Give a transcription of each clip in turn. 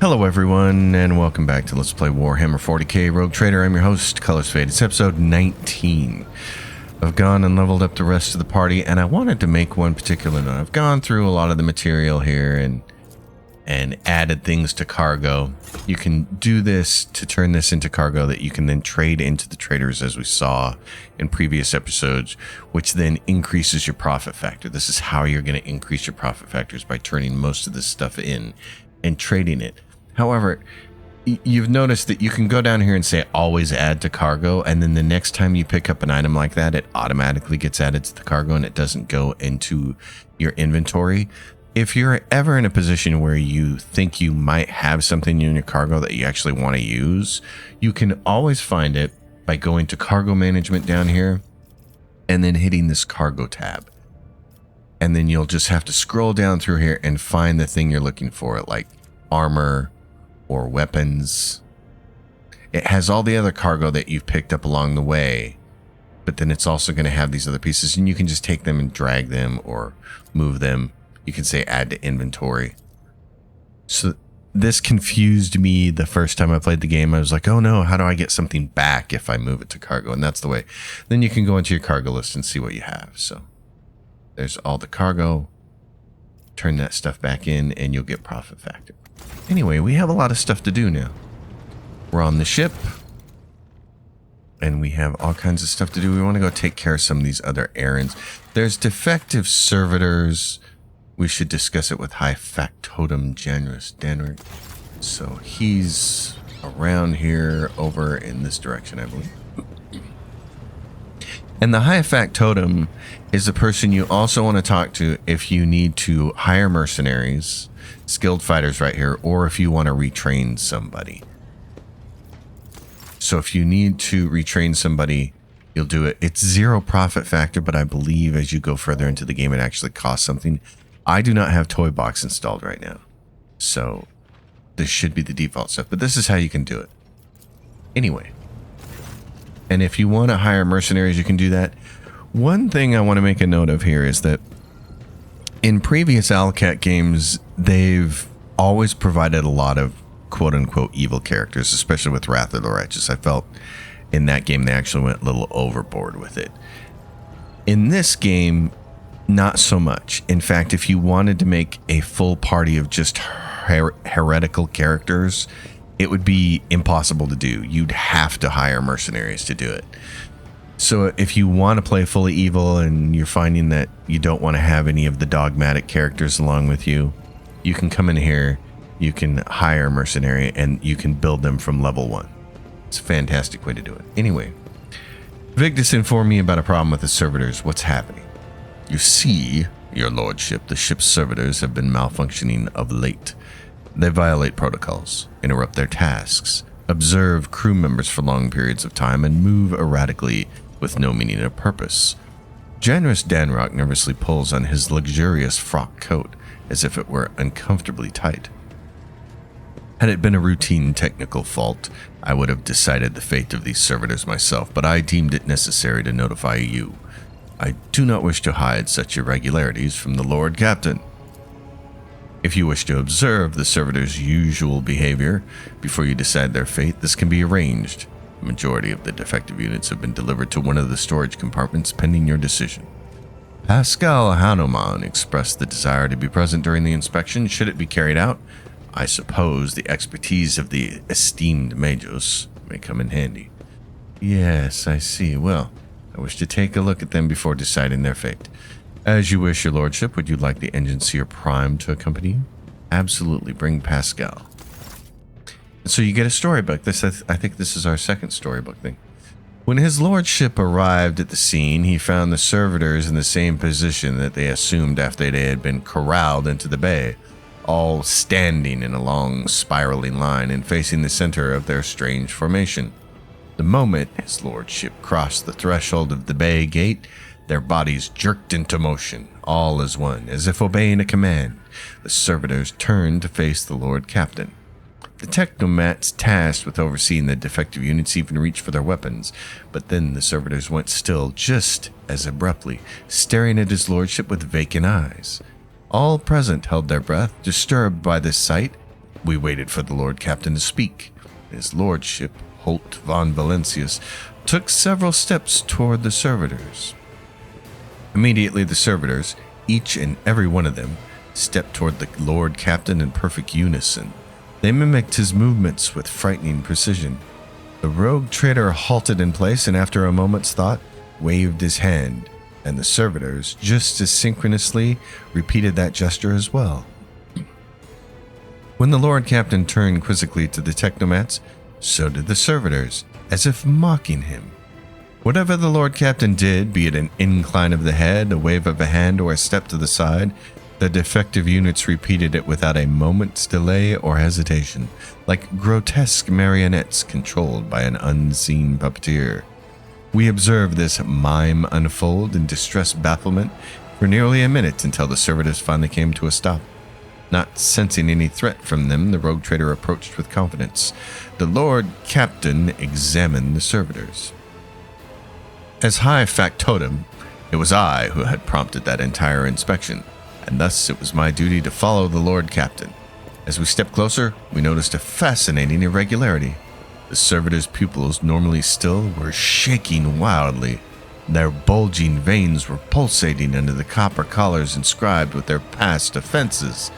Hello everyone, and welcome back to Let's Play Warhammer 40k Rogue Trader. I'm your host, Colors Fade. It's episode 19. I've gone and leveled up the rest of the party, and I wanted to make one particular note. I've gone through a lot of the material here and added things to cargo. You can do this to turn this into cargo that you can then trade into the traders, as we saw in previous episodes, which then increases your profit factor. This is how you're going to increase your profit factors, by turning most of this stuff in and trading it. However, you've noticed that you can go down here and say always add to cargo, and then the next time you pick up an item like that, it automatically gets added to the cargo and it doesn't go into your inventory. If you're ever in a position where you think you might have something in your cargo that you actually want to use, you can always find it by going to cargo management down here and then hitting this cargo tab. And then you'll just have to scroll down through here and find the thing you're looking for, like armor or weapons. It has all the other cargo that you've picked up along the way, but then it's also going to have these other pieces, and you can just take them and drag them or move them. You can say add to inventory. So this confused me the first time I played the game. I was like, oh no, how do I get something back if I move it to cargo? And that's the way. Then you can go into your cargo list and see what you have. So there's all the cargo. Turn that stuff back in and you'll get profit factor. Anyway, we have a lot of stuff to do now. We're on the ship, and we have all kinds of stuff to do. We want to go take care of some of these other errands. There's defective servitors. We should discuss it with High Factotum Janus Danric. So he's around here, over in this direction, I believe. And the High Factotum is the person you also want to talk to if you need to hire mercenaries, skilled fighters right here, or if you want to retrain somebody. So if you need to retrain somebody, you'll do it. It's 0 profit factor, but I believe as you go further into the game, it actually costs something. I do not have Toy Box installed right now, so this should be the default stuff, but this is how you can do it. Anyway, and if you want to hire mercenaries, you can do that. One thing I want to make a note of here is that in previous Alcat games, they've always provided a lot of quote-unquote evil characters, especially with Wrath of the Righteous. I felt in that game they actually went a little overboard with it. In this game, not so much. In fact, if you wanted to make a full party of just heretical characters, it would be impossible to do. You'd have to hire mercenaries to do it. So if you want to play fully evil and you're finding that you don't want to have any of the dogmatic characters along with you, you can come in here, you can hire a mercenary, and you can build them from level 1. It's a fantastic way to do it. Anyway, Victus informed me about a problem with the servitors. What's happening? You see, your lordship, the ship's servitors have been malfunctioning of late. They violate protocols, interrupt their tasks, observe crew members for long periods of time, and move erratically with no meaning or purpose. Janus Danrock nervously pulls on his luxurious frock coat as if it were uncomfortably tight. Had it been a routine technical fault, I would have decided the fate of these servitors myself, but I deemed it necessary to notify you. I do not wish to hide such irregularities from the Lord Captain. If you wish to observe the servitors' usual behavior before you decide their fate, this can be arranged. The majority of the defective units have been delivered to one of the storage compartments pending your decision. Pascal Hanuman expressed the desire to be present during the inspection should it be carried out. I suppose the expertise of the esteemed Majos may come in handy. Yes, I see. Well, I wish to take a look at them before deciding their fate. As you wish, your lordship. Would you like the Engineer Prime to accompany you? Absolutely. Bring Pascal. So you get a storybook. I think this is our second storybook thing. When his lordship arrived at the scene, he found the servitors in the same position that they assumed after they had been corralled into the bay, all standing in a long spiraling line and facing the center of their strange formation. The moment his lordship crossed the threshold of the bay gate, their bodies jerked into motion, all as one, as if obeying a command. The servitors turned to face the Lord Captain. The technomats tasked with overseeing the defective units even reached for their weapons, but then the servitors went still just as abruptly, staring at his lordship with vacant eyes. All present held their breath, disturbed by this sight. We waited for the Lord Captain to speak. His lordship, Holt von Valentius, took several steps toward the servitors. Immediately the servitors, each and every one of them, stepped toward the Lord Captain in perfect unison. They mimicked his movements with frightening precision. The rogue trader halted in place and after a moment's thought, waved his hand, and the servitors, just as synchronously, repeated that gesture as well. When the Lord Captain turned quizzically to the technomats, so did the servitors, as if mocking him. Whatever the Lord Captain did, be it an incline of the head, a wave of a hand, or a step to the side, the defective units repeated it without a moment's delay or hesitation, like grotesque marionettes controlled by an unseen puppeteer. We observed this mime unfold in distressed bafflement for nearly a minute until the servitors finally came to a stop. Not sensing any threat from them, the rogue trader approached with confidence. The Lord Captain examined the servitors. As High Factotum, it was I who had prompted that entire inspection, and thus it was my duty to follow the Lord Captain. As we stepped closer, we noticed a fascinating irregularity. The servitors' pupils, normally still, were shaking wildly. Their bulging veins were pulsating under the copper collars inscribed with their past offenses.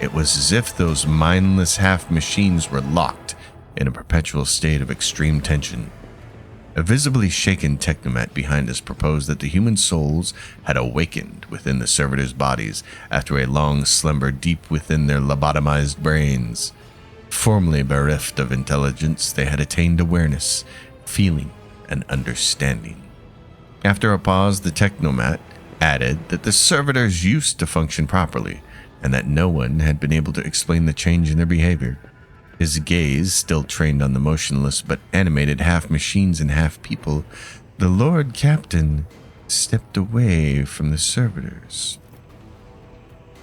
It was as if those mindless half-machines were locked in a perpetual state of extreme tension. A visibly shaken technomat behind us proposed that the human souls had awakened within the servitors' bodies after a long slumber deep within their lobotomized brains. Formerly bereft of intelligence, they had attained awareness, feeling, and understanding. After a pause, the technomat added that the servitors used to function properly, and that no one had been able to explain the change in their behavior. His gaze, still trained on the motionless but animated half-machines and half-people, the Lord Captain stepped away from the servitors.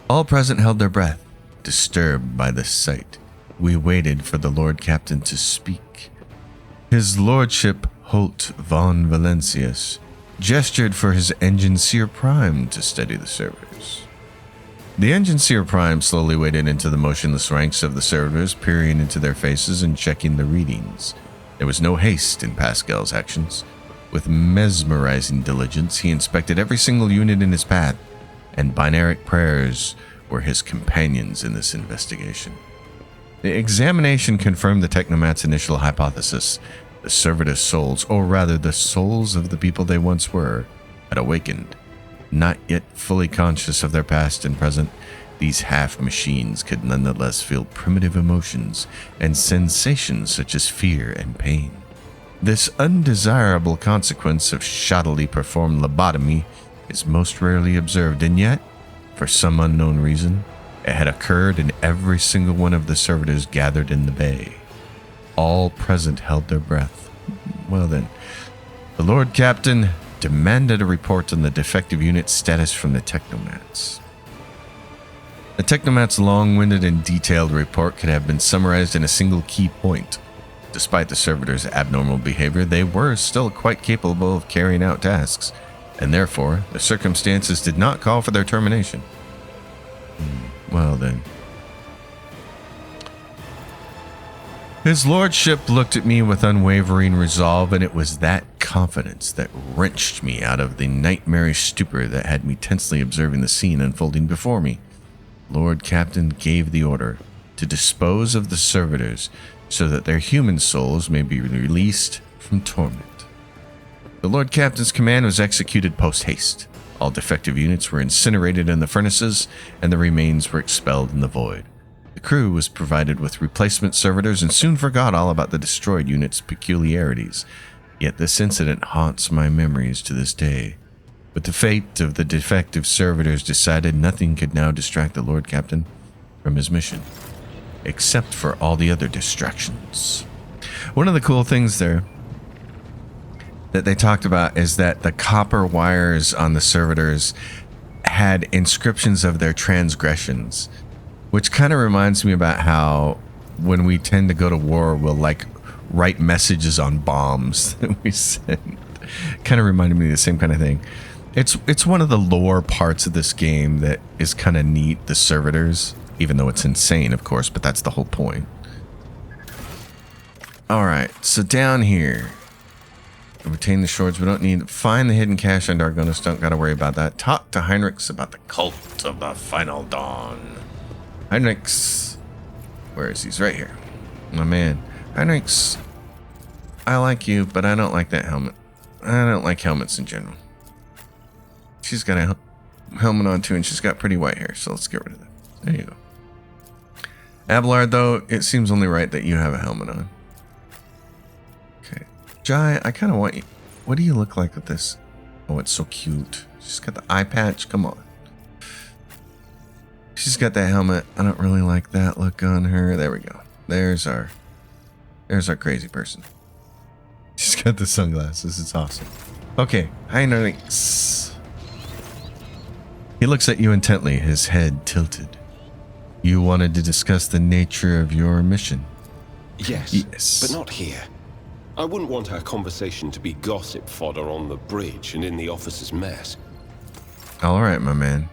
All present held their breath, disturbed by this sight. We waited for the Lord Captain to speak. His Lordship Holt von Valentius gestured for his Engineer Prime to steady the servitors. The Engineer Prime slowly waded into the motionless ranks of the servitors, peering into their faces and checking the readings. There was no haste in Pascal's actions. With mesmerizing diligence, he inspected every single unit in his path, and binaric prayers were his companions in this investigation. The examination confirmed the technomat's initial hypothesis. The servitors' souls, or rather the souls of the people they once were, had awakened. Not yet fully conscious of their past and present, these half-machines could nonetheless feel primitive emotions and sensations such as fear and pain. This undesirable consequence of shoddily performed lobotomy is most rarely observed, and yet, for some unknown reason, it had occurred in every single one of the servitors gathered in the bay. All present held their breath. Well then, the Lord Captain demanded a report on the defective unit's status from the technomats. The technomat's long-winded and detailed report could have been summarized in a single key point. Despite the servitors' abnormal behavior, they were still quite capable of carrying out tasks, and therefore, the circumstances did not call for their termination. Well then. His lordship looked at me with unwavering resolve, and it was that confidence that wrenched me out of the nightmarish stupor that had me tensely observing the scene unfolding before me. Lord Captain gave the order to dispose of the servitors so that their human souls may be released from torment. The Lord Captain's command was executed post-haste. All defective units were incinerated in the furnaces, and the remains were expelled in the void. The crew was provided with replacement servitors and soon forgot all about the destroyed unit's peculiarities. Yet this incident haunts my memories to this day. With the fate of the defective servitors decided, nothing could now distract the Lord Captain from his mission, except for all the other distractions. One of the cool things there that they talked about is that the copper wires on the servitors had inscriptions of their transgressions, which kind of reminds me about how when we tend to go to war, we'll like write messages on bombs that we send. Kind of reminded me of the same kind of thing. It's one of the lore parts of this game that is kind of neat, the servitors. Even though it's insane, of course, but that's the whole point. Alright, so down here. Retain the shards. We don't need... Find the hidden cache on Dargonis. Don't gotta worry about that. Talk to Heinrichs about the cult of the final dawn. Heinrichs. Where is he? He's right here. My man. Heinrichs. I like you, but I don't like that helmet. I don't like helmets in general. She's got a helmet on too, and she's got pretty white hair, so let's get rid of that. There you go. Abelard, though, it seems only right that you have a helmet on. Okay. Jai, I kind of want you... What do you look like with this? Oh, it's so cute. She's got the eye patch. Come on. She's got that helmet. I don't really like that look on her. There we go. There's our crazy person. She's got the sunglasses. It's awesome. Okay. Heinrichs. He looks at you intently, his head tilted. You wanted to discuss the nature of your mission? Yes. But not here. I wouldn't want our conversation to be gossip fodder on the bridge and in the officers' mess. All right, my man.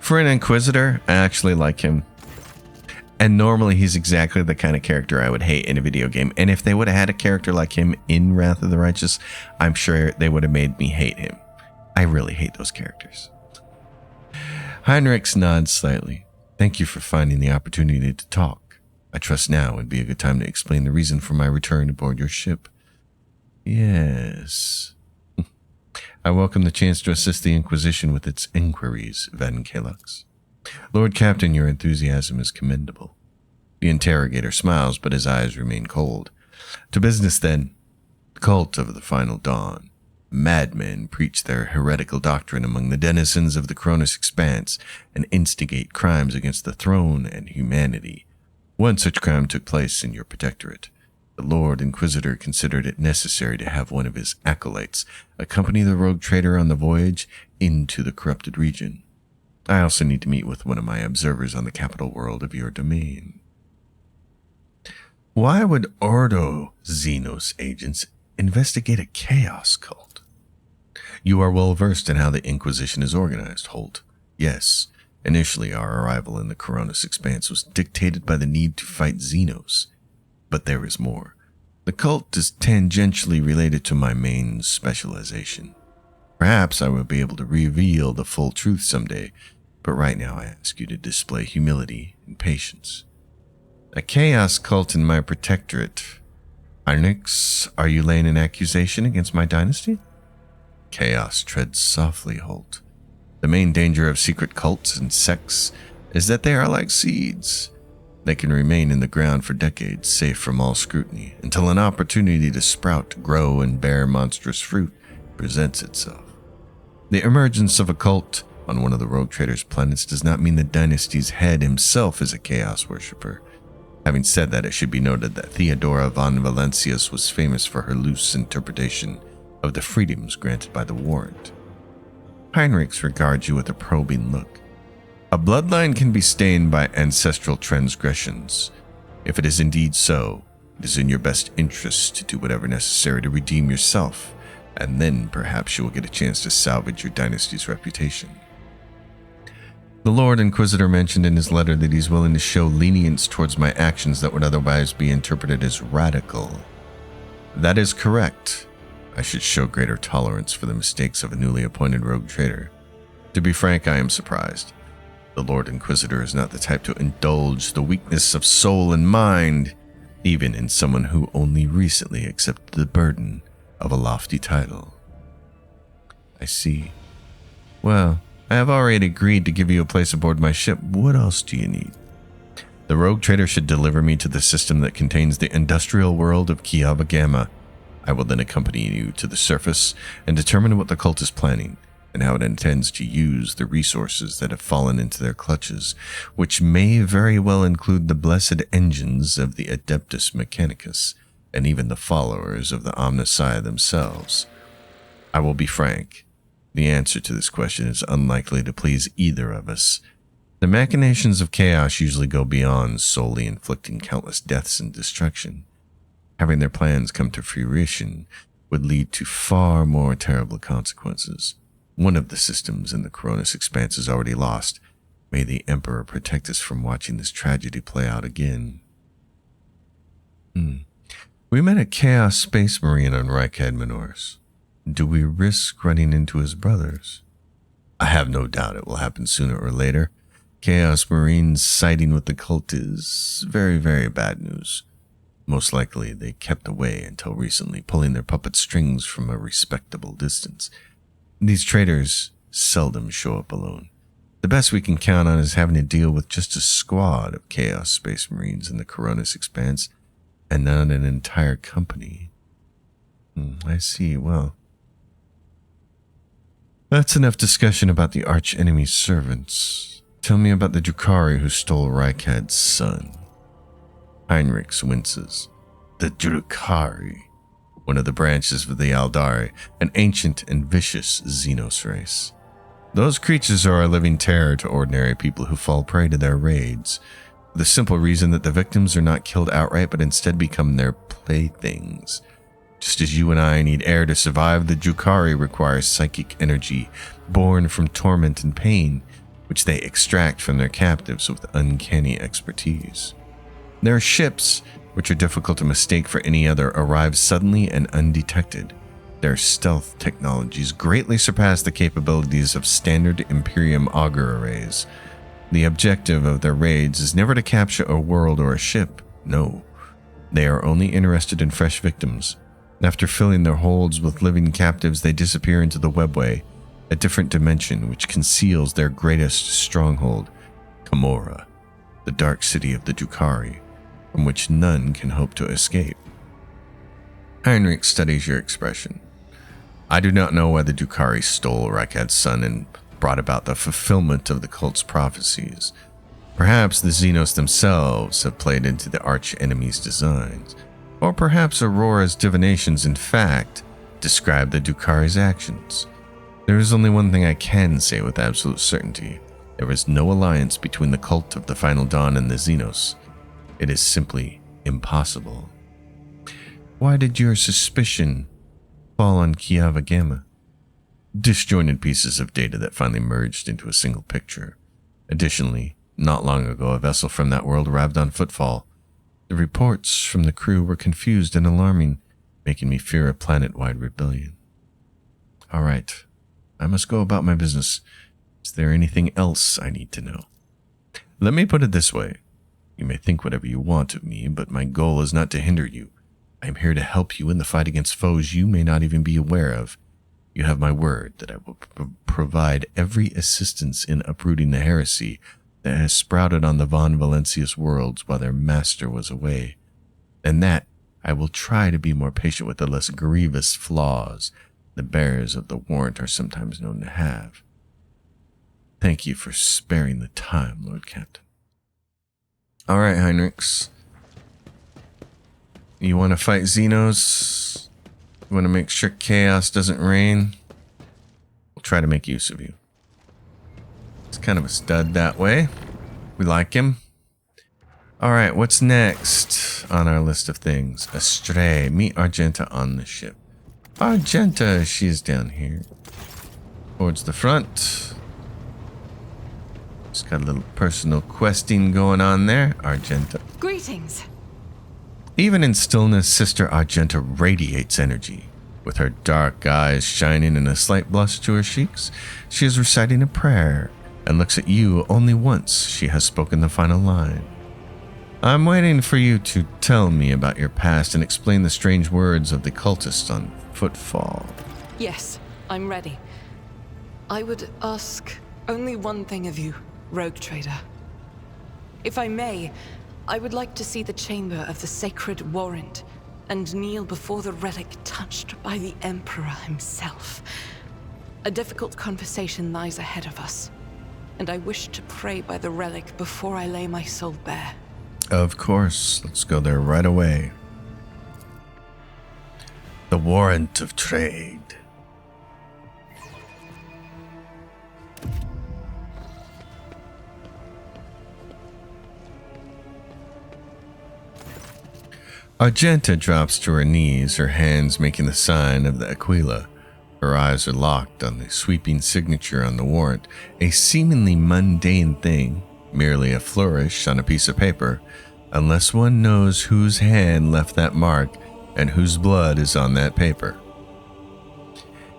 For an Inquisitor, I actually like him. And normally he's exactly the kind of character I would hate in a video game. And if they would have had a character like him in Wrath of the Righteous, I'm sure they would have made me hate him. I really hate those characters. Heinrichs nods slightly. Thank you for finding the opportunity to talk. I trust now would be a good time to explain the reason for my return aboard your ship. Yes. I welcome the chance to assist the Inquisition with its inquiries, Van Kalux. Lord Captain, your enthusiasm is commendable. The interrogator smiles, but his eyes remain cold. To business, then. Cult of the Final Dawn. Madmen preach their heretical doctrine among the denizens of the Cronus Expanse and instigate crimes against the throne and humanity. One such crime took place in your protectorate. The Lord Inquisitor considered it necessary to have one of his acolytes accompany the rogue trader on the voyage into the corrupted region. I also need to meet with one of my observers on the capital world of your domain. Why would Ordo Xenos agents investigate a chaos cult? You are well versed in how the Inquisition is organized, Holt. Yes, initially our arrival in the Cronus Expanse was dictated by the need to fight Xenos. But there is more. The cult is tangentially related to my main specialization. Perhaps I will be able to reveal the full truth someday, but right now I ask you to display humility and patience. A chaos cult in my protectorate. Heinrichs, are you laying an accusation against my dynasty? Chaos treads softly, Holt. The main danger of secret cults and sects is that they are like seeds. They can remain in the ground for decades, safe from all scrutiny, until an opportunity to sprout, grow, and bear monstrous fruit presents itself. The emergence of a cult on one of the rogue traders' planets does not mean the dynasty's head himself is a chaos worshipper. Having said that, it should be noted that Theodora von Valencius was famous for her loose interpretation of the freedoms granted by the warrant. Heinrichs regards you with a probing look. A bloodline can be stained by ancestral transgressions. If it is indeed so, it is in your best interest to do whatever necessary to redeem yourself, and then perhaps you will get a chance to salvage your dynasty's reputation. The Lord Inquisitor mentioned in his letter that he's willing to show lenience towards my actions that would otherwise be interpreted as radical. That is correct. I should show greater tolerance for the mistakes of a newly appointed rogue trader. To be frank, I am surprised. The Lord Inquisitor is not the type to indulge the weakness of soul and mind, even in someone who only recently accepted the burden of a lofty title. I see. Well, I have already agreed to give you a place aboard my ship. What else do you need? The rogue trader should deliver me to the system that contains the industrial world of Kiava Gamma. I will then accompany you to the surface and determine what the cult is planning, and how it intends to use the resources that have fallen into their clutches, which may very well include the blessed engines of the Adeptus Mechanicus, and even the followers of the Omnissiah themselves. I will be frank. The answer to this question is unlikely to please either of us. The machinations of chaos usually go beyond solely inflicting countless deaths and destruction. Having their plans come to fruition would lead to far more terrible consequences. One of the systems in the Cronus Expanse is already lost. May the Emperor protect us from watching this tragedy play out again. We met a Chaos Space Marine on Reichad Minors. Do we risk running into his brothers? I have no doubt it will happen sooner or later. Chaos Marines siding with the cult is very, very bad news. Most likely they kept away until recently, pulling their puppet strings from a respectable distance. These traitors seldom show up alone. The best we can count on is having to deal with just a squad of Chaos Space Marines in the Coronis Expanse, and not an entire company. I see. Well, that's enough discussion about the arch-enemy's servants. Tell me about the Drukhari who stole Reichad's son. Heinrichs winces. The Drukhari, one of the branches of the Aldari, an ancient and vicious Xenos race. Those creatures are a living terror to ordinary people who fall prey to their raids. The simple reason that the victims are not killed outright, but instead become their playthings. Just as you and I need air to survive, the Drukhari require psychic energy born from torment and pain, which they extract from their captives with uncanny expertise. Their ships, which are difficult to mistake for any other, arrive suddenly and undetected. Their stealth technologies greatly surpass the capabilities of standard Imperium auger arrays. The objective of their raids is never to capture a world or a ship. No, they are only interested in fresh victims. After filling their holds with living captives, they disappear into the webway, a different dimension which conceals their greatest stronghold, Camorra, the dark city of the Drukhari, from which none can hope to escape. Heinrich studies your expression. I do not know why the Drukhari stole Reichad's son and brought about the fulfillment of the cult's prophecies. Perhaps the Xenos themselves have played into the arch-enemy's designs, or perhaps Aurora's divinations in fact describe the Drukhari's actions. There is only one thing I can say with absolute certainty. There is no alliance between the cult of the Final Dawn and the Xenos. It is simply impossible. Why did your suspicion fall on Kiava Gamma? Disjointed pieces of data that finally merged into a single picture. Additionally, not long ago, a vessel from that world arrived on footfall. The reports from the crew were confused and alarming, making me fear a planet-wide rebellion. All right, I must go about my business. Is there anything else I need to know? Let me put it this way. You may think whatever you want of me, but my goal is not to hinder you. I am here to help you in the fight against foes you may not even be aware of. You have my word that I will provide every assistance in uprooting the heresy that has sprouted on the Von Valencius worlds while their master was away, and that I will try to be more patient with the less grievous flaws the bearers of the warrant are sometimes known to have. Thank you for sparing the time, Lord Captain. All right, Heinrichs. You want to fight Xenos? You want to make sure chaos doesn't reign? We'll try to make use of you. He's kind of a stud that way. We like him. Alright, what's next on our list of things? Astray. Meet Argenta on the ship. Argenta, she's down here. Towards the front. Just got a little personal questing going on there. Argenta. Greetings. Even in stillness, Sister Argenta radiates energy. With her dark eyes shining and a slight blush to her cheeks, she is reciting a prayer and looks at you only once she has spoken the final line. I'm waiting for you to tell me about your past and explain the strange words of the cultist on Footfall. Yes, I'm ready. I would ask only one thing of you, Rogue Trader. If I may, I would like to see the chamber of the sacred warrant and kneel before the relic touched by the Emperor himself. A difficult conversation lies ahead of us, and I wish to pray by the relic before I lay my soul bare. Of course, let's go there right away. The Warrant of Trade. Argenta drops to her knees, her hands making the sign of the Aquila. Her eyes are locked on the sweeping signature on the warrant, a seemingly mundane thing, merely a flourish on a piece of paper, unless one knows whose hand left that mark and whose blood is on that paper.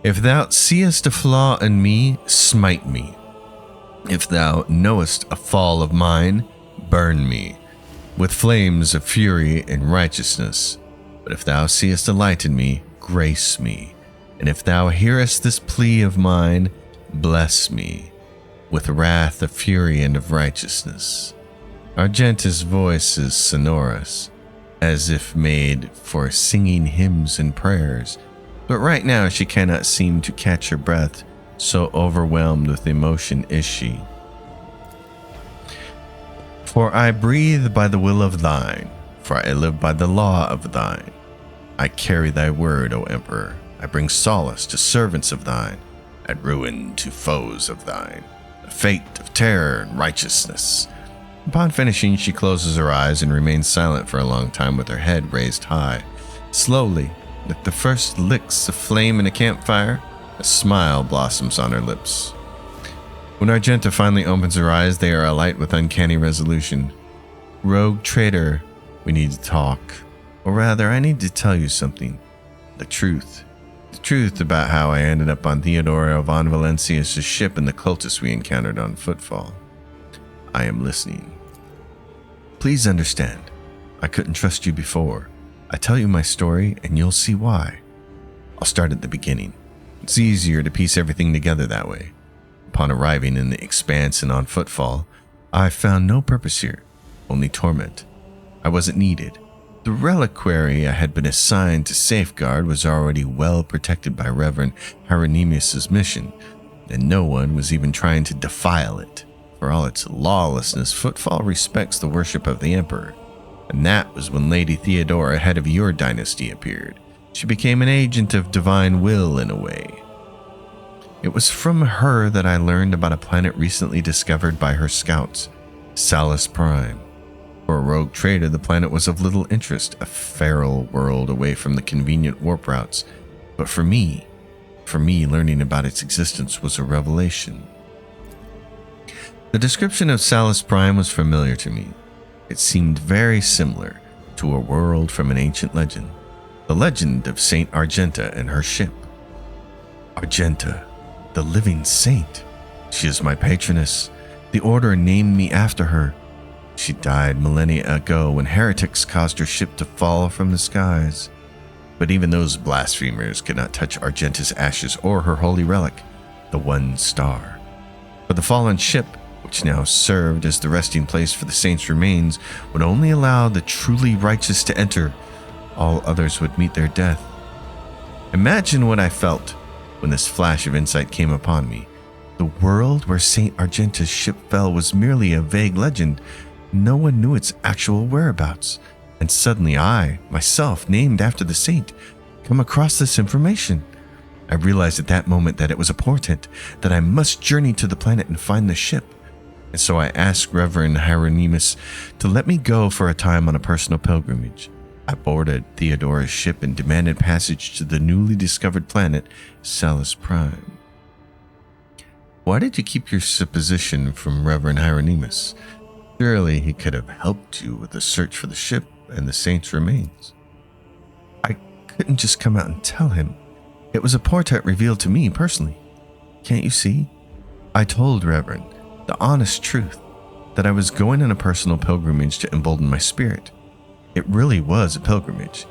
If thou seest a flaw in me, smite me. If thou knowest a fall of mine, burn me, with flames of fury and righteousness. But if thou seest a light in me, grace me. And if thou hearest this plea of mine, bless me, with wrath of fury and of righteousness. Argenta's voice is sonorous, as if made for singing hymns and prayers, but right now she cannot seem to catch her breath, so overwhelmed with emotion is she. For I breathe by the will of thine, for I live by the law of thine. I carry thy word, O Emperor. I bring solace to servants of thine, and ruin to foes of thine, a fate of terror and righteousness. Upon finishing, she closes her eyes and remains silent for a long time with her head raised high. Slowly, like the first licks of flame in a campfire, a smile blossoms on her lips. When Argenta finally opens her eyes, they are alight with uncanny resolution. Rogue traitor, we need to talk. Or rather, I need to tell you something. The truth. The truth about how I ended up on Theodora von Valencia's ship and the cultists we encountered on Footfall. I am listening. Please understand, I couldn't trust you before. I tell you my story and you'll see why. I'll start at the beginning. It's easier to piece everything together that way. Upon arriving in the Expanse and on Footfall, I found no purpose here, only torment. I wasn't needed. The reliquary I had been assigned to safeguard was already well protected by Reverend Hieronymus' mission, and no one was even trying to defile it. For all its lawlessness, Footfall respects the worship of the Emperor, and that was when Lady Theodora, head of your dynasty, appeared. She became an agent of divine will in a way. It was from her that I learned about a planet recently discovered by her scouts, Salus Prime. For a rogue trader, the planet was of little interest, a feral world away from the convenient warp routes. But for me, learning about its existence was a revelation. The description of Salus Prime was familiar to me. It seemed very similar to a world from an ancient legend, the legend of Saint Argenta and her ship. Argenta, the living saint. She is my patroness. The order named me after her. She died millennia ago when heretics caused her ship to fall from the skies. But even those blasphemers could not touch Argenta's ashes or her holy relic, the one star. For the fallen ship, which now served as the resting place for the saints' remains, would only allow the truly righteous to enter. All others would meet their death. Imagine what I felt when this flash of insight came upon me. The world where Saint Argenta's ship fell was merely a vague legend. No one knew its actual whereabouts. And suddenly I, myself, named after the saint, come across this information. I realized at that moment that it was a portent, that I must journey to the planet and find the ship. And so I asked Reverend Hieronymus to let me go for a time on a personal pilgrimage. I boarded Theodora's ship and demanded passage to the newly discovered planet, Salus Prime. Why did you keep your supposition from Reverend Hieronymus? Surely he could have helped you with the search for the ship and the saint's remains. I couldn't just come out and tell him. It was a portent revealed to me personally. Can't you see? I told Reverend the honest truth, that I was going on a personal pilgrimage to embolden my spirit. It really was a pilgrimage.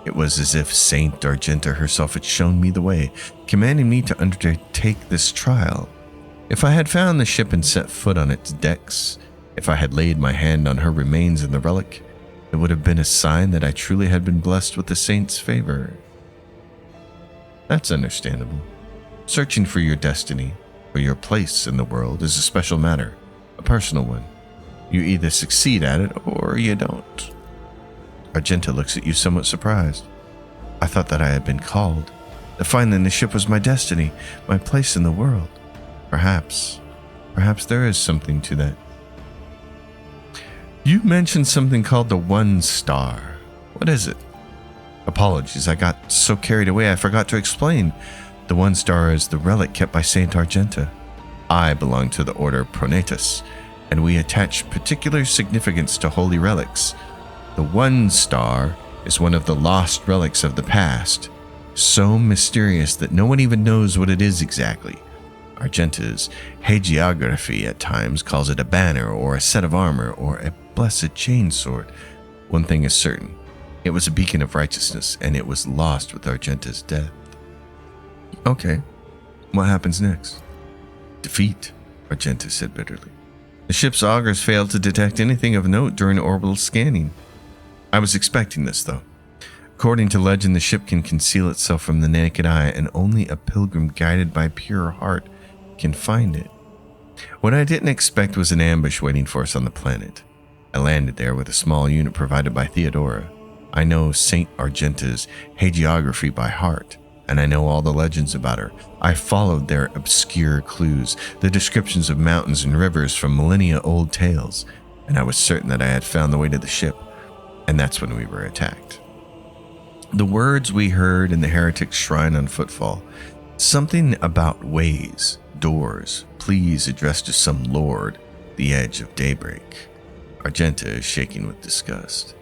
It was as if Saint Argenta herself had shown me the way, commanding me to undertake this trial. If I had found the ship and set foot on its decks, if I had laid my hand on her remains in the relic, it would have been a sign that I truly had been blessed with the saint's favor. That's understandable. Searching for your destiny, for your place in the world, is a special matter, a personal one. You either succeed at it or you don't. Argenta looks at you somewhat surprised. I thought that I had been called, that finding the ship was my destiny, my place in the world. Perhaps there is something to that. You mentioned something called the One Star. What is it? Apologies, I got so carried away I forgot to explain. The 1 star is the relic kept by Saint Argenta. I belong to the Order Pronatus, and we attach particular significance to holy relics. The 1 star is one of the lost relics of the past, so mysterious that no one even knows what it is exactly. Argenta's hagiography at times calls it a banner or a set of armor or a blessed chainsword. One thing is certain, it was a beacon of righteousness, and it was lost with Argenta's death. Okay, what happens next? Defeat, Argenta said bitterly. The ship's augers failed to detect anything of note during orbital scanning. I was expecting this, though. According to legend, the ship can conceal itself from the naked eye, and only a pilgrim guided by pure heart can find it. What I didn't expect was an ambush waiting for us on the planet. I landed there with a small unit provided by Theodora. I know Saint Argenta's hagiography by heart, and I know all the legends about her. I followed their obscure clues, the descriptions of mountains and rivers from millennia-old tales, and I was certain that I had found the way to the ship, and that's when we were attacked. The words we heard in the heretic's shrine on Footfall, something about ways, doors, pleas addressed to some lord, the edge of daybreak. Argenta is shaking with disgust.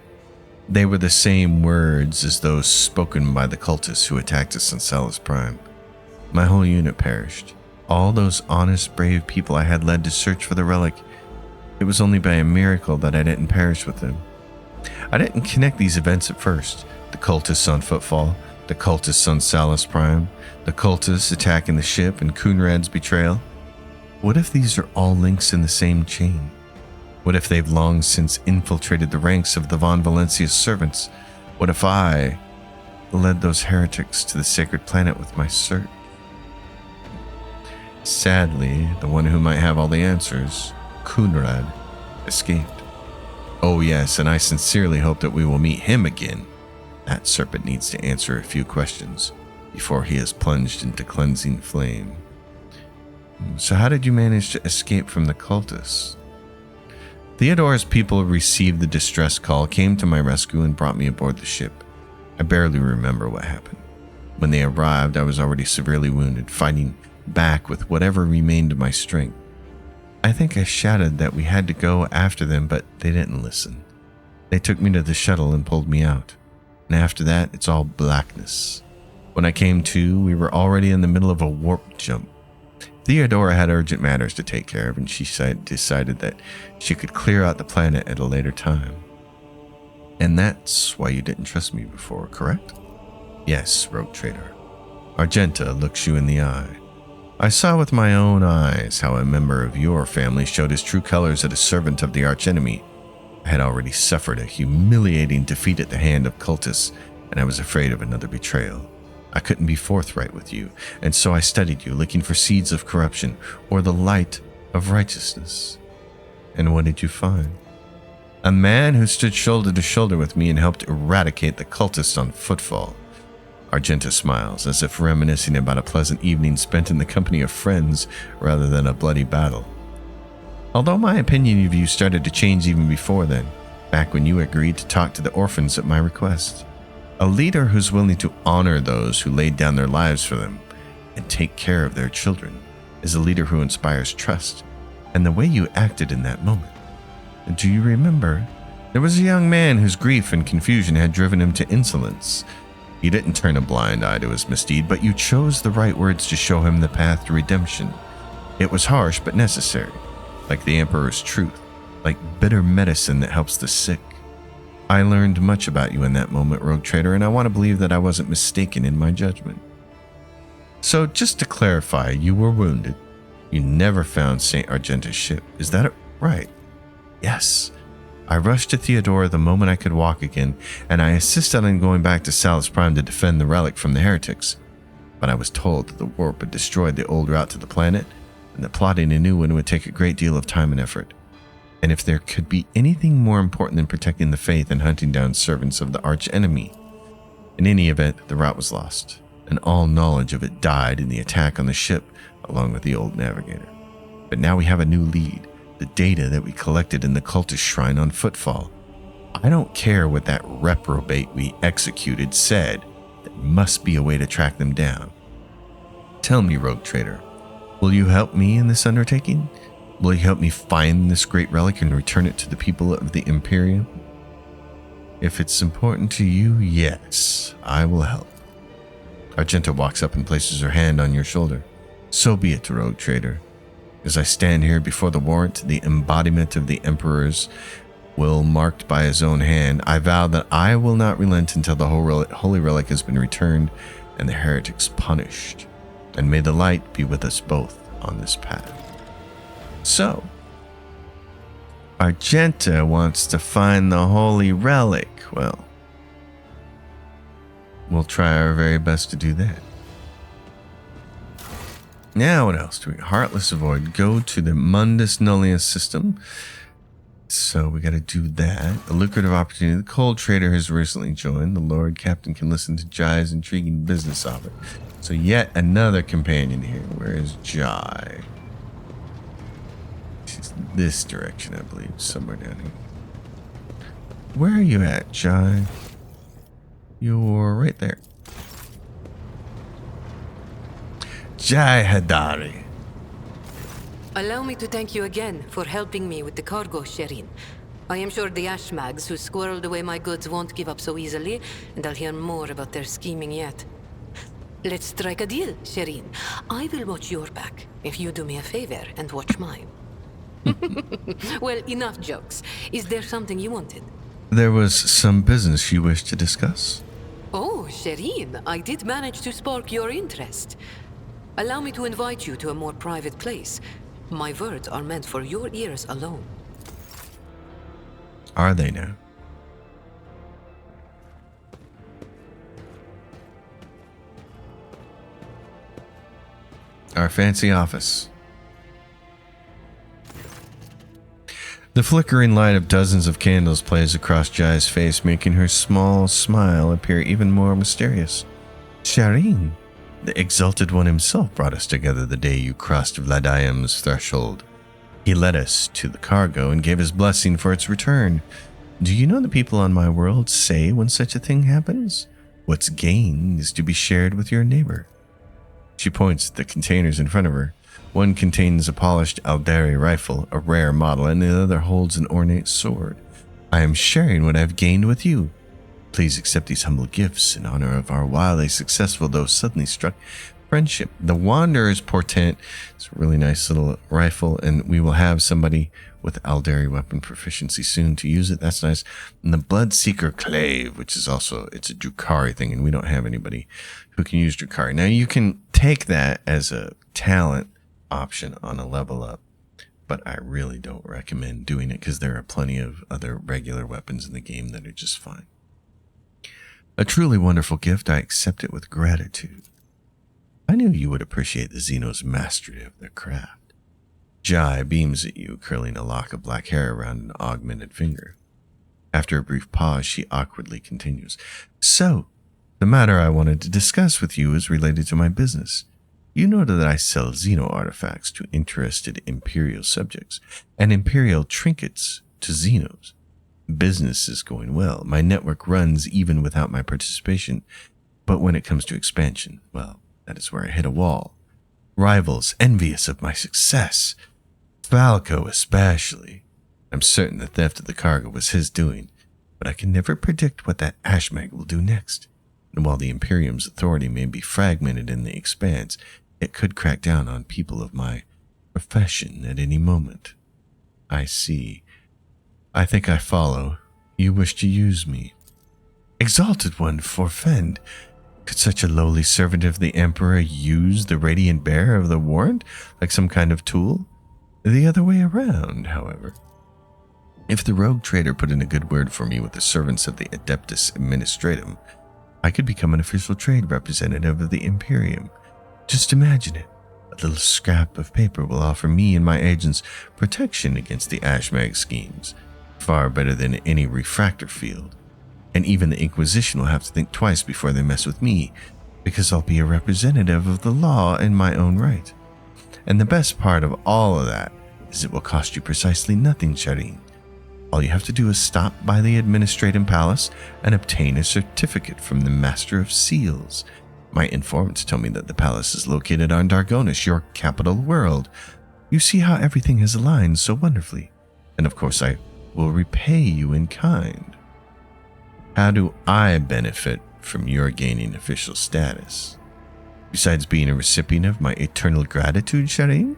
They were the same words as those spoken by the cultists who attacked us on Salus Prime. My whole unit perished. All those honest, brave people I had led to search for the relic. It was only by a miracle that I didn't perish with them. I didn't connect these events at first. The cultists on Footfall, the cultists on Salus Prime, the cultists attacking the ship, and Coonrad's betrayal. What if these are all links in the same chain? What if they've long since infiltrated the ranks of the Von Valencia's servants? What if I led those heretics to the sacred planet with my search? Sadly, the one who might have all the answers, Coonrad, escaped. Oh yes, and I sincerely hope that we will meet him again. That serpent needs to answer a few questions before he is plunged into cleansing flame. So how did you manage to escape from the cultists? Theodora's people received the distress call, came to my rescue, and brought me aboard the ship. I barely remember what happened. When they arrived, I was already severely wounded, fighting back with whatever remained of my strength. I think I shouted that we had to go after them, but they didn't listen. They took me to the shuttle and pulled me out. And after that, it's all blackness. When I came to, we were already in the middle of a warp jump. Theodora had urgent matters to take care of, and she decided that she could clear out the planet at a later time. And that's why you didn't trust me before, correct? Yes, rogue trader. Argenta looks you in the eye. I saw with my own eyes how a member of your family showed his true colors as a servant of the archenemy. I had already suffered a humiliating defeat at the hand of cultists, and I was afraid of another betrayal. I couldn't be forthright with you, and so I studied you, looking for seeds of corruption or the light of righteousness. And what did you find? A man who stood shoulder to shoulder with me and helped eradicate the cultists on Footfall. Argenta smiles, as if reminiscing about a pleasant evening spent in the company of friends rather than a bloody battle. Although my opinion of you started to change even before then, back when you agreed to talk to the orphans at my request. A leader who's willing to honor those who laid down their lives for them and take care of their children is a leader who inspires trust, and the way you acted in that moment. Do you remember? There was a young man whose grief and confusion had driven him to insolence. You didn't turn a blind eye to his misdeed, but you chose the right words to show him the path to redemption. It was harsh but necessary, like the Emperor's truth, like bitter medicine that helps the sick. I learned much about you in that moment, rogue trader, and I want to believe that I wasn't mistaken in my judgment. So just to clarify, you were wounded. You never found St. Argenta's ship. Is that right? Yes. I rushed to Theodora the moment I could walk again, and I insisted on going back to Salus Prime to defend the relic from the heretics. But I was told that the warp had destroyed the old route to the planet, and that plotting a new one would take a great deal of time and effort. And if there could be anything more important than protecting the faith and hunting down servants of the arch-enemy. In any event, the route was lost, and all knowledge of it died in the attack on the ship along with the old navigator. But now we have a new lead, the data that we collected in the cultist shrine on Footfall. I don't care what that reprobate we executed said. There must be a way to track them down. Tell me, rogue trader, will you help me in this undertaking? Will you help me find this great relic and return it to the people of the Imperium? If it's important to you, yes, I will help. Argenta walks up and places her hand on your shoulder. So be it, rogue trader. As I stand here before the warrant, the embodiment of the Emperor's will marked by his own hand, I vow that I will not relent until the holy relic has been returned and the heretics punished. And may the light be with us both on this path. So, Argenta wants to find the holy relic. Well, we'll try our very best to do that. Now, what else do we? Heartless Void. Go to the Mundus Nullius system. So we got to do that. A lucrative opportunity. The Cold Trader has recently joined. The Lord Captain can listen to Jai's intriguing business of it. So yet another companion here. Where is Jai? She's this direction, I believe. Somewhere down here. Where are you at, Jai? You're right there. Jai Hadari. Allow me to thank you again for helping me with the cargo, Sherin. I am sure the Ashmags who squirreled away my goods won't give up so easily, and I'll hear more about their scheming yet. Let's strike a deal, Sherin. I will watch your back if you do me a favor and watch mine. Well, enough jokes. Is there something you wanted? There was some business you wished to discuss. Oh, Sherin, I did manage to spark your interest. Allow me to invite you to a more private place. My words are meant for your ears alone. Are they now? Our fancy office. The flickering light of dozens of candles plays across Jai's face, making her small smile appear even more mysterious. Sherin, the Exalted One himself brought us together the day you crossed Vladayam's threshold. He led us to the cargo and gave his blessing for its return. Do you know the people on my world say when such a thing happens? What's gained is to be shared with your neighbor. She points at the containers in front of her. One contains a polished Aldari rifle, a rare model, and the other holds an ornate sword. I am sharing what I've gained with you. Please accept these humble gifts in honor of our wildly successful, though suddenly struck, friendship. The Wanderer's Portent. It's a really nice little rifle, and we will have somebody with Aldari weapon proficiency soon to use it. That's nice. And the Bloodseeker Clave, which is also, it's a Drukhari thing, and we don't have anybody who can use Drukhari. Now, you can take that as a talent option on a level up, but I really don't recommend doing it because there are plenty of other regular weapons in the game that are just fine. A truly wonderful gift. I accept it with gratitude. I knew you would appreciate the Xeno's mastery of their craft. Jai beams at you, curling a lock of black hair around an augmented finger. After a brief pause, she awkwardly continues. So, the matter I wanted to discuss with you is related to my business. You know that I sell Xeno artifacts to interested Imperial subjects, and Imperial trinkets to Xenos. Business is going well. My network runs even without my participation. But when it comes to expansion, well, that is where I hit a wall. Rivals envious of my success. Falco especially. I'm certain the theft of the cargo was his doing, but I can never predict what that Ashmag will do next. And while the Imperium's authority may be fragmented in the expanse, it could crack down on people of my profession at any moment. I see. I think I follow. You wish to use me. Exalted One, forfend. Could such a lowly servant of the Emperor use the radiant bearer of the warrant like some kind of tool? The other way around, however. If the rogue trader put in a good word for me with the servants of the Adeptus Administratum, I could become an official trade representative of the Imperium. Just imagine it. A little scrap of paper will offer me and my agents protection against the Ashmag schemes. Far better than any refractor field. And even the Inquisition will have to think twice before they mess with me, because I'll be a representative of the law in my own right. And the best part of all of that is it will cost you precisely nothing, Sherin. All you have to do is stop by the Administratum Palace and obtain a certificate from the Master of Seals. My informants tell me that the palace is located on Dargonis, your capital world. You see how everything has aligned so wonderfully. And of course, I will repay you in kind. How do I benefit from your gaining official status? Besides being a recipient of my eternal gratitude, Shireen?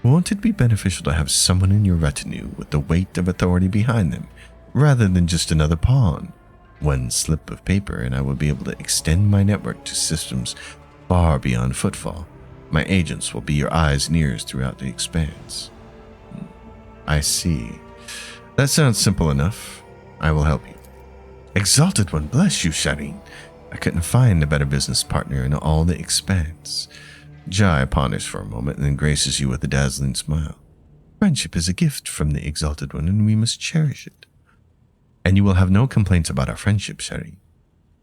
Won't it be beneficial to have someone in your retinue with the weight of authority behind them, rather than just another pawn? One slip of paper and I will be able to extend my network to systems far beyond footfall. My agents will be your eyes and ears throughout the expanse. I see. That sounds simple enough. I will help you. Exalted One, bless you, Shireen. I couldn't find a better business partner in all the expanse. Jai ponders for a moment and then graces you with a dazzling smile. Friendship is a gift from the Exalted One, and we must cherish it. And you will have no complaints about our friendship, Shireen.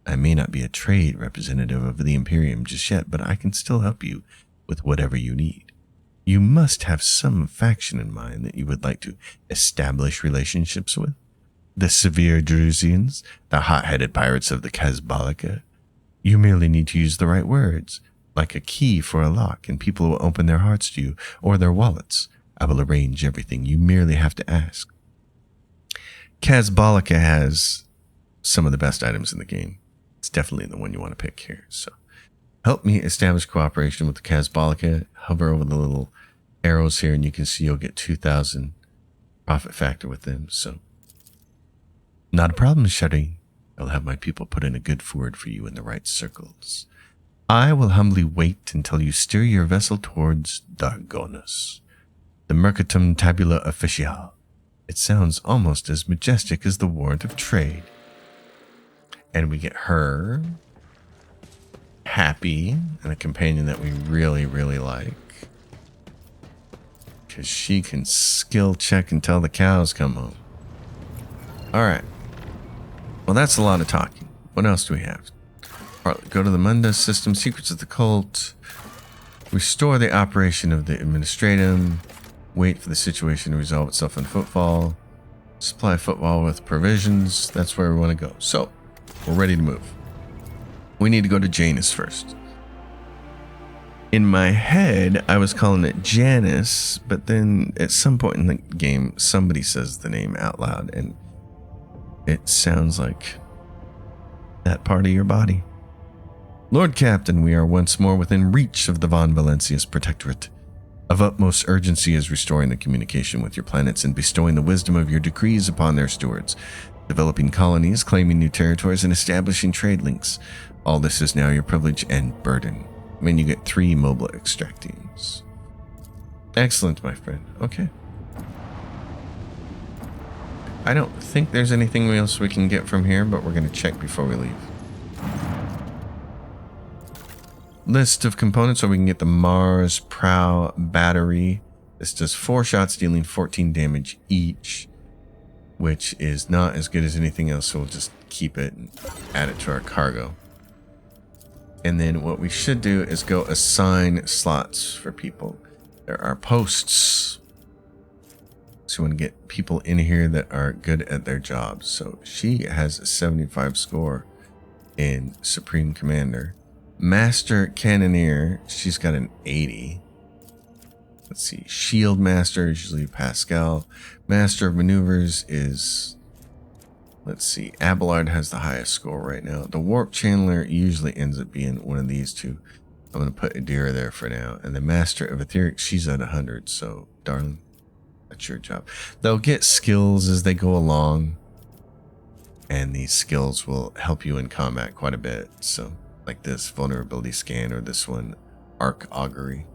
I may not be a trade representative of the Imperium just yet, but I can still help you with whatever you need. You must have some faction in mind that you would like to establish relationships with. The severe Drusians, the hot-headed pirates of the Kazbalika. You merely need to use the right words, like a key for a lock, and people will open their hearts to you, or their wallets. I will arrange everything. You merely have to ask. Kazbalika has some of the best items in the game. It's definitely the one you want to pick here. So help me establish cooperation with the Kazbalika. Hover over the little arrows here, and you can see you'll get 2,000 profit factor with them. So not a problem, Shireen. I'll have my people put in a good word for you in the right circles. I will humbly wait until you steer your vessel towards Dargonis, the Mercatum Tabula Official. It sounds almost as majestic as the Warrant of Trade. And we get her, Happy, and a companion that we really, really like. Because she can skill check until the cows come home. Alright. Well, that's a lot of talking. What else do we have? Go to the Munda system, secrets of the cult, restore the operation of the administratum, wait for the situation to resolve itself in footfall, supply footfall with provisions. That's where we want to go. So, we're ready to move. We need to go to Janus first. In my head, I was calling it Janus, but then at some point in the game, somebody says the name out loud, and it sounds like that part of your body. Lord Captain, we are once more within reach of the Von Valencius Protectorate. Of utmost urgency is restoring the communication with your planets and bestowing the wisdom of your decrees upon their stewards, developing colonies, claiming new territories, and establishing trade links. All this is now your privilege and burden. I mean, you get 3 mobile extractings. Excellent, my friend. Okay. I don't think there's anything else we can get from here, but we're going to check before we leave. List of components, so we can get the Mars Prow battery. This does 4 shots, dealing 14 damage each, which is not as good as anything else, so we'll just keep it and add it to our cargo. And then what we should do is go assign slots for people. There are posts. So we want to get people in here that are good at their jobs. So she has a 75 score in Supreme Commander. Master Cannoneer, she's got an 80. Let's see. Shield Master is usually Pascal. Master of Maneuvers is, let's see, Abelard has the highest score right now. The Warp Channeler usually ends up being one of these two. I'm going to put Adira there for now. And the Master of Etheric, she's at 100. So, darling, that's your job. They'll get skills as they go along. And these skills will help you in combat quite a bit. So, like this vulnerability scan, or this one, Arc Augury.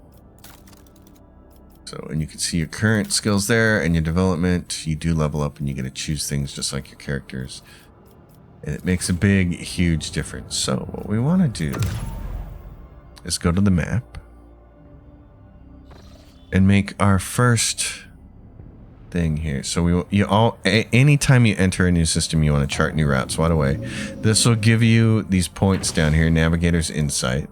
So, and you can see your current skills there and your development. You do level up and you get to choose things just like your characters. And it makes a big, huge difference. So what we want to do is go to the map and make our first thing here. So anytime you enter a new system, you want to chart new routes. By the way, this will give you these points down here, Navigator's Insight.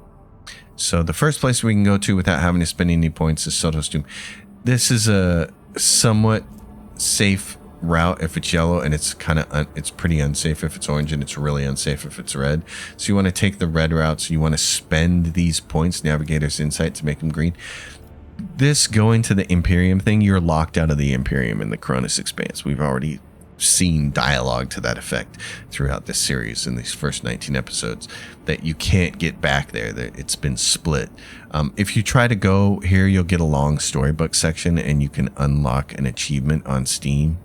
So the first place we can go to without having to spend any points is Sotto's Tomb. This is a somewhat safe route if it's yellow, and it's kind of it's pretty unsafe if it's orange, and it's really unsafe if it's red. So you want to take the red route. So you want to spend these points, Navigator's Insight, to make them green. This going to the Imperium thing, you're locked out of the Imperium in the Cronus Expanse. We've already seen dialogue to that effect throughout this series in these first 19 episodes, that you can't get back there, that it's been split. If you try to go here, you'll get a long storybook section, and you can unlock an achievement on Steam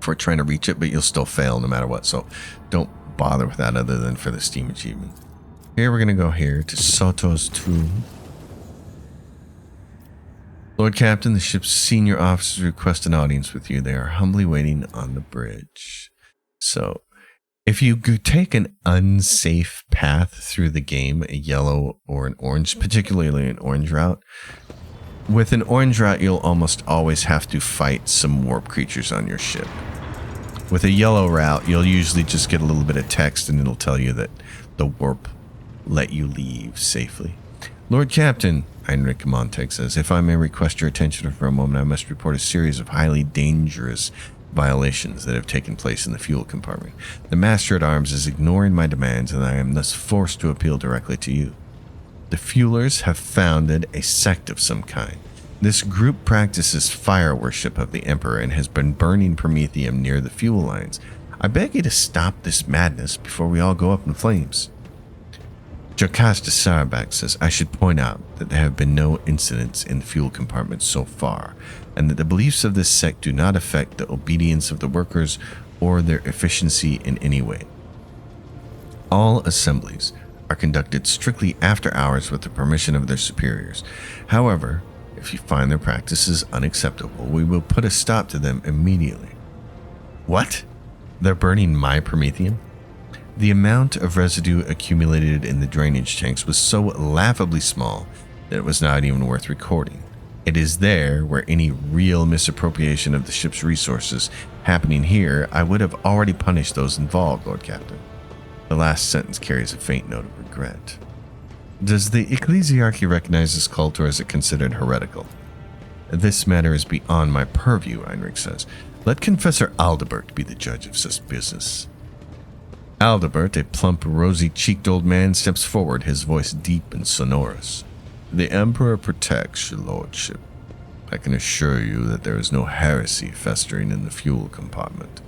for trying to reach it, but you'll still fail no matter what. So don't bother with that other than for the Steam achievement. Here we're going to go here to Sotto's tomb. Lord Captain, the ship's senior officers request an audience with you. They are humbly waiting on the bridge. So, if you take an unsafe path through the game, a yellow or an orange, particularly an orange route, with an orange route, you'll almost always have to fight some warp creatures on your ship. With a yellow route, you'll usually just get a little bit of text, and it'll tell you that the warp let you leave safely. Lord Captain, Heinrich Montag says, if I may request your attention for a moment, I must report a series of highly dangerous violations that have taken place in the fuel compartment. The Master-at-Arms is ignoring my demands, and I am thus forced to appeal directly to you. The fuelers have founded a sect of some kind. This group practices fire worship of the Emperor and has been burning promethium near the fuel lines. I beg you to stop this madness before we all go up in flames. Jocasta Sarabak says, I should point out that there have been no incidents in the fuel compartment so far, and that the beliefs of this sect do not affect the obedience of the workers or their efficiency in any way. All assemblies are conducted strictly after hours with the permission of their superiors. However, if you find their practices unacceptable, we will put a stop to them immediately. What? They're burning my promethium? The amount of residue accumulated in the drainage tanks was so laughably small that it was not even worth recording. It is there where any real misappropriation of the ship's resources happening here, I would have already punished those involved, Lord Captain. The last sentence carries a faint note of regret. Does the ecclesiarchy recognize this cult, or is it considered heretical? This matter is beyond my purview, Heinrich says. Let Confessor Aldebert be the judge of such business. Aldebert, a plump, rosy-cheeked old man, steps forward, his voice deep and sonorous. The Emperor protects your lordship. I can assure you that there is no heresy festering in the fuel compartment.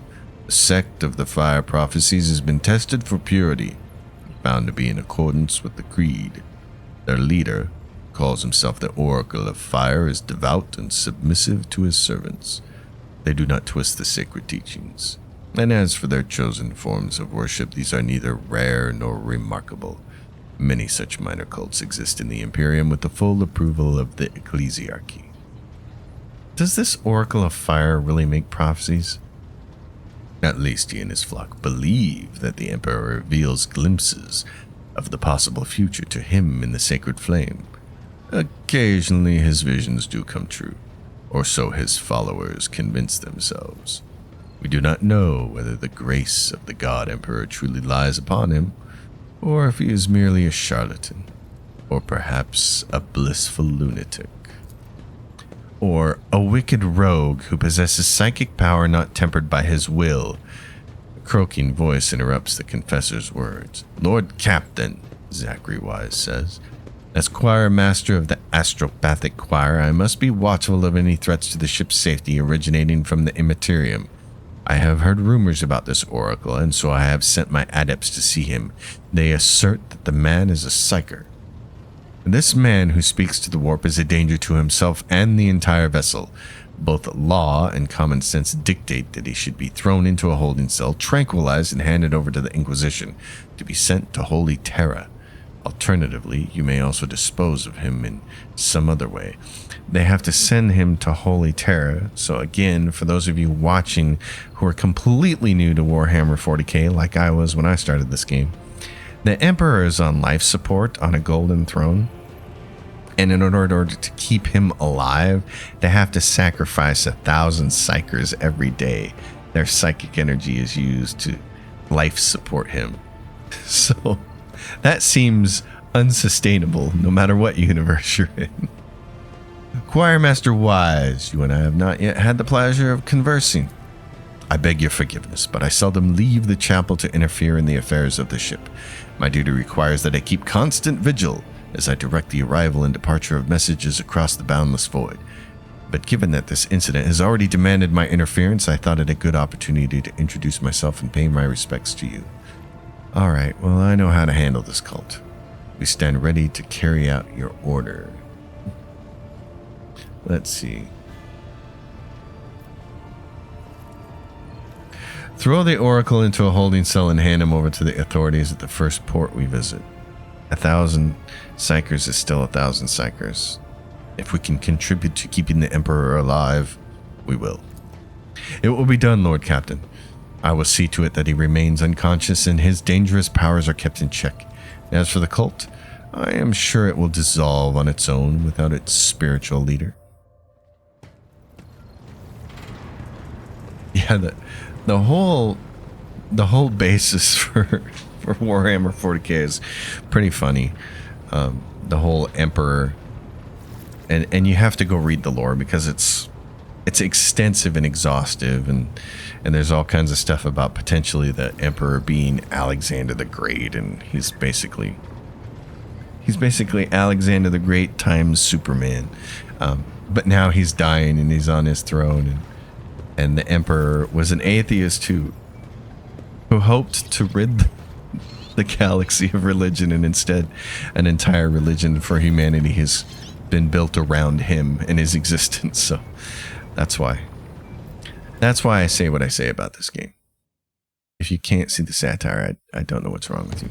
The sect of the fire prophecies has been tested for purity, and found to be in accordance with the creed. Their leader, who calls himself the Oracle of Fire, is devout and submissive to his servants. They do not twist the sacred teachings. And as for their chosen forms of worship, these are neither rare nor remarkable. Many such minor cults exist in the Imperium with the full approval of the ecclesiarchy. Does this Oracle of Fire really make prophecies? At least he and his flock believe that the Emperor reveals glimpses of the possible future to him in the sacred flame. Occasionally his visions do come true, or so his followers convince themselves. We do not know whether the grace of the God Emperor truly lies upon him, or if he is merely a charlatan, or perhaps a blissful lunatic, or a wicked rogue who possesses psychic power not tempered by his will. A croaking voice interrupts the confessor's words. Lord Captain, Zachary Wise says, as choir master of the Astropathic Choir, I must be watchful of any threats to the ship's safety originating from the Immaterium. I have heard rumors about this oracle, and so I have sent my adepts to see him. They assert that the man is a psyker. This man who speaks to the warp is a danger to himself and the entire vessel. Both law and common sense dictate that he should be thrown into a holding cell, tranquilized, and handed over to the Inquisition to be sent to Holy Terra. Alternatively, you may also dispose of him in some other way. They have to send him to Holy Terra. So again, for those of you watching who are completely new to Warhammer 40k, like I was when I started this game, the Emperor is on life support on a golden throne. And in order to keep him alive, they have to sacrifice 1,000 psychers every day. Their psychic energy is used to life support him. So that seems unsustainable no matter what universe you're in. Choir Master Wise, you and I have not yet had the pleasure of conversing. I beg your forgiveness, but I seldom leave the chapel to interfere in the affairs of the ship. My duty requires that I keep constant vigil as I direct the arrival and departure of messages across the boundless void. But given that this incident has already demanded my interference, I thought it a good opportunity to introduce myself and pay my respects to you. Alright, well, I know how to handle this cult. We stand ready to carry out your order. Let's see. Throw the Oracle into a holding cell and hand him over to the authorities at the first port we visit. 1,000 psychers is still 1,000 psychers. If we can contribute to keeping the Emperor alive, we will. It will be done, Lord Captain. I will see to it that he remains unconscious and his dangerous powers are kept in check. As for the cult, I am sure it will dissolve on its own without its spiritual leader. Yeah, the whole basis for Warhammer 40k is pretty funny. The whole Emperor, and you have to go read the lore because it's extensive and exhaustive, and there's all kinds of stuff about potentially the Emperor being Alexander the Great, and he's basically Alexander the Great times Superman. But now he's dying and he's on his throne, and the Emperor was an atheist who hoped to rid the galaxy of religion, and instead an entire religion for humanity has been built around him and his existence. So that's why I say what I say about this game. If you can't see the satire, I don't know what's wrong with you.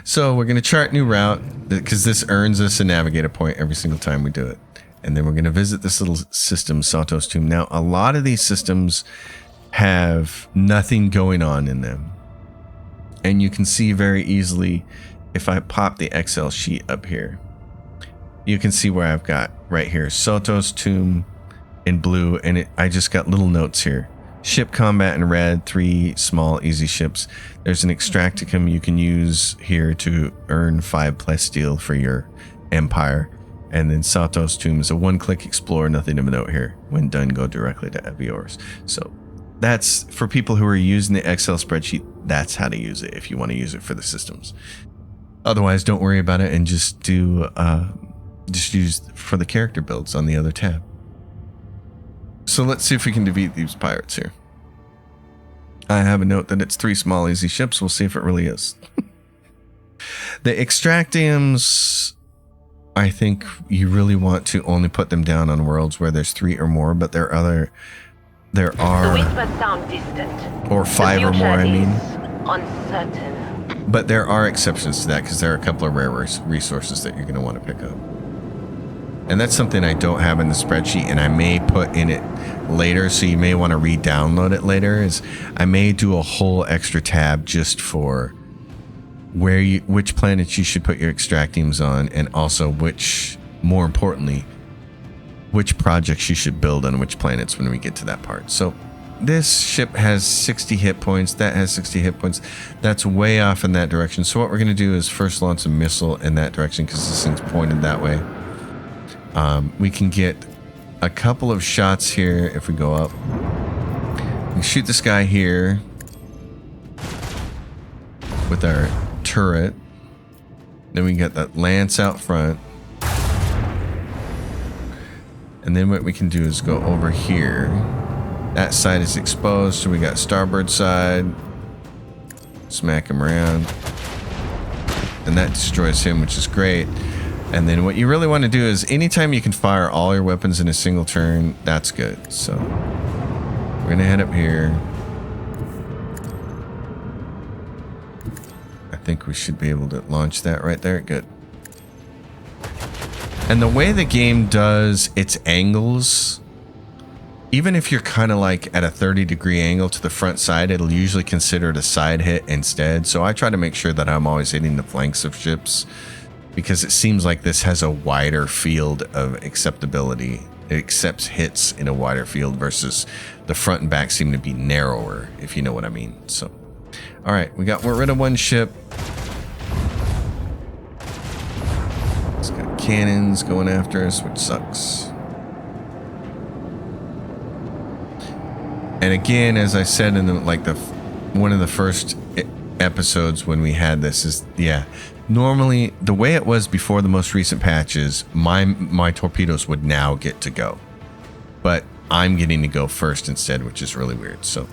So we're going to chart new route because this earns us a navigator point every single time we do it. And then we're going to visit this little system, Sotto's tomb. Now, a lot of these systems have nothing going on in them. And you can see very easily if I pop the Excel sheet up here, you can see where I've got right here, Sotto's tomb in blue. And I just got little notes here. Ship combat in red, 3 small easy ships. There's an extracticum you can use here to earn 5 plasteel for your empire. And then Sotto's tomb is a one-click explorer, nothing of note here. When done, go directly to Evior's. So that's for people who are using the Excel spreadsheet. That's how to use it if you want to use it for the systems. Otherwise, don't worry about it and just use for the character builds on the other tab. So let's see if we can defeat these pirates here. I have a note that it's 3 small easy ships. We'll see if it really is. The extractiums, I think you really want to only put them down on worlds where there's 3 or more, but there are The whispers sound distant. or 5 or more, I mean. Uncertain. But there are exceptions to that because there are a couple of rare resources that you're going to want to pick up. And that's something I don't have in the spreadsheet, and I may put in it later, so you may want to re-download it later. Is I may do a whole extra tab just for which planets you should put your extractiums on, and also more importantly, which projects you should build on which planets when we get to that part. So this ship has 60 hit points, that has 60 hit points. That's way off in that direction. So what we're going to do is first launch a missile in that direction because this thing's pointed that way. We can get a couple of shots here if we go up. We can shoot this guy here with our turret. Then we get that lance out front. And then what we can do is go over here. That side is exposed, so we got starboard side. Smack him around. And that destroys him, which is great. And then what you really want to do is anytime you can fire all your weapons in a single turn, that's good. So we're going to head up here. I think we should be able to launch that right there. Good. And the way the game does its angles, even if you're kind of like at a 30-degree angle to the front side, it'll usually consider it a side hit instead. So I try to make sure that I'm always hitting the flanks of ships, because it seems like this has a wider field of acceptability. It accepts hits in a wider field versus the front and back seem to be narrower, if you know what I mean. So, all right, we're rid of one ship. It's got cannons going after us, which sucks. And again, as I said in one of the first episodes when we had this is, normally the way it was before the most recent patches, my torpedoes would now get to go. But I'm getting to go first instead, which is really weird. So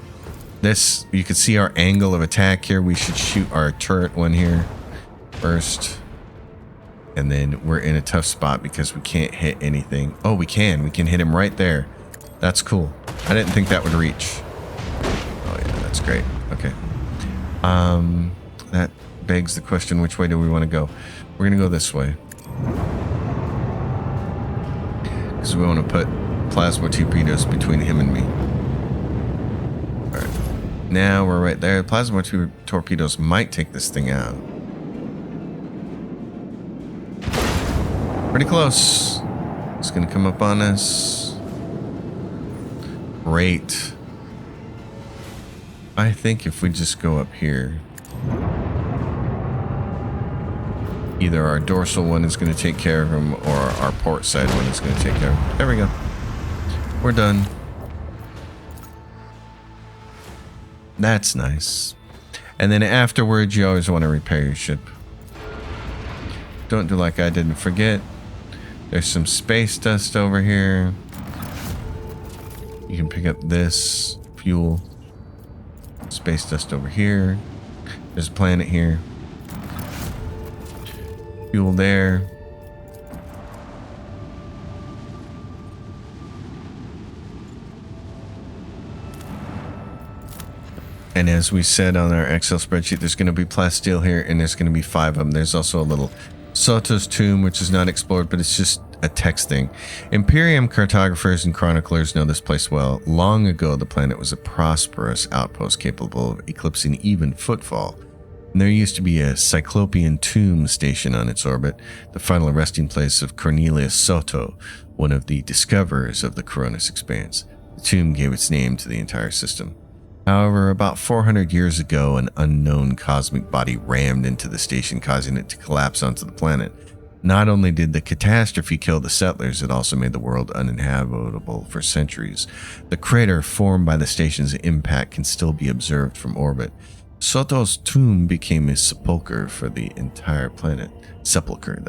this, you can see our angle of attack here. We should shoot our turret one here first. And then we're in a tough spot because we can't hit anything. Oh, we can. We can hit him right there. That's cool. I didn't think that would reach. Oh yeah, that's great. Okay. That begs the question, which way do we want to go? We're going to go this way. Because we want to put plasma torpedoes between him and me. Alright. Now we're right there. Plasma torpedoes might take this thing out. Pretty close. It's going to come up on us. Great. I think if we just go up here, either our dorsal one is going to take care of him or our port side one is going to take care of him. There we go. We're done. That's nice. And then afterwards, you always want to repair your ship. Don't do like I didn't forget. There's some space dust over here. You can pick up this fuel. Space dust over here. There's a planet here. Fuel there. And as we said on our Excel spreadsheet, there's going to be plasteel here, and there's going to be 5 of them. There's also a little Sotto's tomb, which is not explored, but it's just a text thing. Imperium cartographers and chroniclers know this place well. Long ago, the planet was a prosperous outpost capable of eclipsing even footfall. And there used to be a Cyclopean tomb station on its orbit, the final resting place of Cornelius Sotto, one of the discoverers of the Coronis expanse. The tomb gave its name to the entire system. However, about 400 years ago, an unknown cosmic body rammed into the station, causing it to collapse onto the planet. Not only did the catastrophe kill the settlers, it also made the world uninhabitable for centuries. The crater formed by the station's impact can still be observed from orbit. Sotto's tomb became a sepulcher for the entire planet. Sepulcher,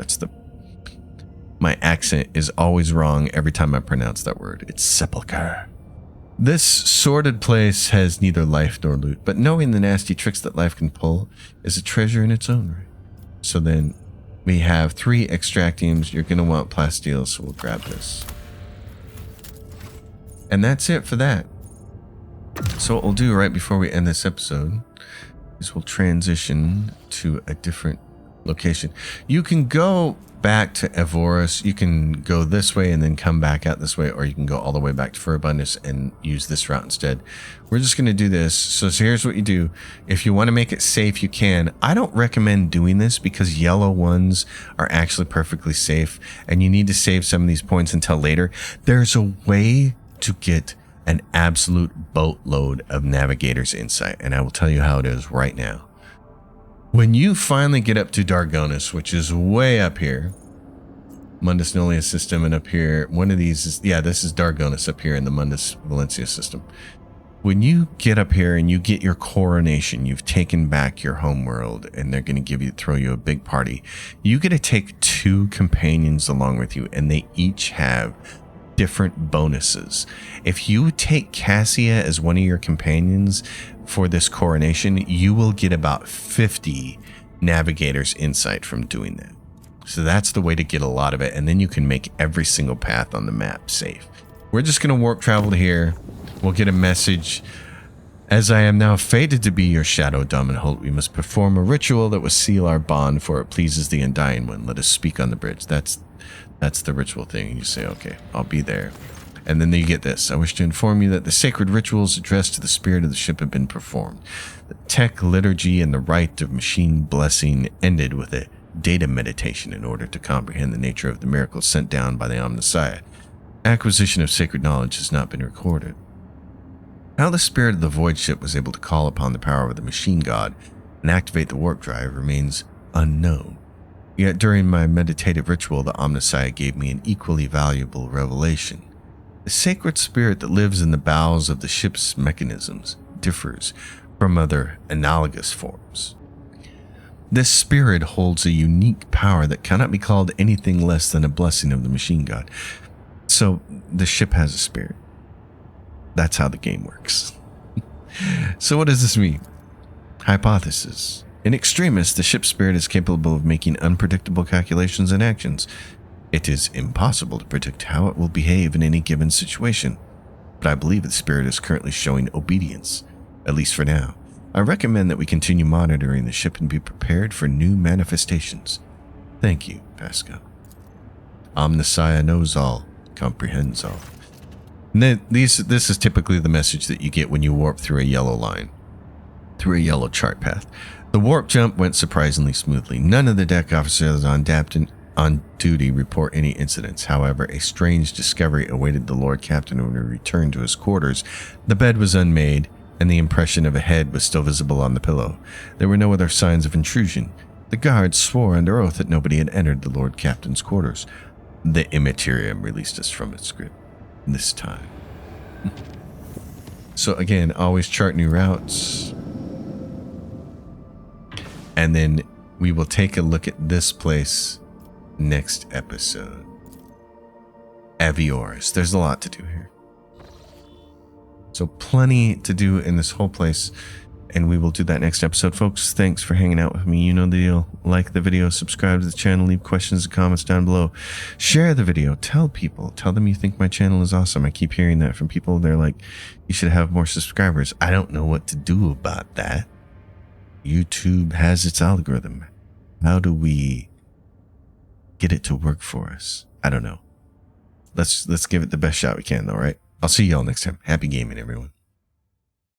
my accent is always wrong every time I pronounce that word. It's sepulcher. This sordid place has neither life nor loot, but knowing the nasty tricks that life can pull is a treasure in its own right. So then we have 3 extractiums. You're going to want plasteel, so we'll grab this. And that's it for that. So what we'll do right before we end this episode is we'll transition to a different location. You can go back to Evorus. You can go this way and then come back out this way, or you can go all the way back to Furabundus and use this route instead. We're just going to do this. So here's what you do. If you want to make it safe, you can. I don't recommend doing this because yellow ones are actually perfectly safe, and you need to save some of these points until later. There's a way to get an absolute boatload of navigator's insight, and I will tell you how it is right now. When you finally get up to Dargonus, which is way up here, Mundus Nollia system, and up here, one of these is, this is Dargonus up here in the Mundus Valencia system. When you get up here and you get your coronation, you've taken back your homeworld, and they're going to throw you a big party. You get to take 2 companions along with you, and they each have different bonuses. If you take Cassia as one of your companions for this coronation, you will get about 50 navigator's insight from doing that. So that's the way to get a lot of it, and then you can make every single path on the map safe. We're just going to warp travel to here. We'll get a message. As I am now fated to be your shadow, Dominholt, we must perform a ritual that will seal our bond, for it pleases the Undying One. Let us speak on the bridge. That's the ritual thing. And you say, okay, I'll be there. And then you get this. I wish to inform you that the sacred rituals addressed to the spirit of the ship have been performed. The tech liturgy and the rite of machine blessing ended with a data meditation in order to comprehend the nature of the miracles sent down by the Omnissiah. Acquisition of sacred knowledge has not been recorded. How the spirit of the void ship was able to call upon the power of the machine god and activate the warp drive remains unknown. Yet during my meditative ritual, the Omnissiah gave me an equally valuable revelation. The sacred spirit that lives in the bowels of the ship's mechanisms differs from other analogous forms. This spirit holds a unique power that cannot be called anything less than a blessing of the machine god. So the ship has a spirit. That's how the game works. So what does this mean? Hypothesis. In extremis, the ship spirit is capable of making unpredictable calculations and actions. It is impossible to predict how it will behave in any given situation, but I believe the spirit is currently showing obedience, at least for now. I recommend that we continue monitoring the ship and be prepared for new manifestations. Thank you, Pascal. Omnissiah knows all, comprehends all. And this is typically the message that you get when you warp through a yellow line, through a yellow chart path. The warp jump went surprisingly smoothly. None of the deck officers on duty report any incidents. However, a strange discovery awaited the Lord Captain when he returned to his quarters. The bed was unmade, and the impression of a head was still visible on the pillow. There were no other signs of intrusion. The guards swore under oath that nobody had entered the Lord Captain's quarters. The Immaterium released us from its grip this time. So again, always chart new routes. And then we will take a look at this place next episode. Avioris. There's a lot to do here. So plenty to do in this whole place. And we will do that next episode, folks. Thanks for hanging out with me. You know the deal. Like the video, subscribe to the channel, leave questions and comments down below. Share the video. Tell people. Tell them you think my channel is awesome. I keep hearing that from people. They're like, you should have more subscribers. I don't know what to do about that. YouTube has its algorithm. How do we get it to work for us? I don't know. Let's give it the best shot we can, though, right? I'll see y'all next time. Happy gaming, everyone.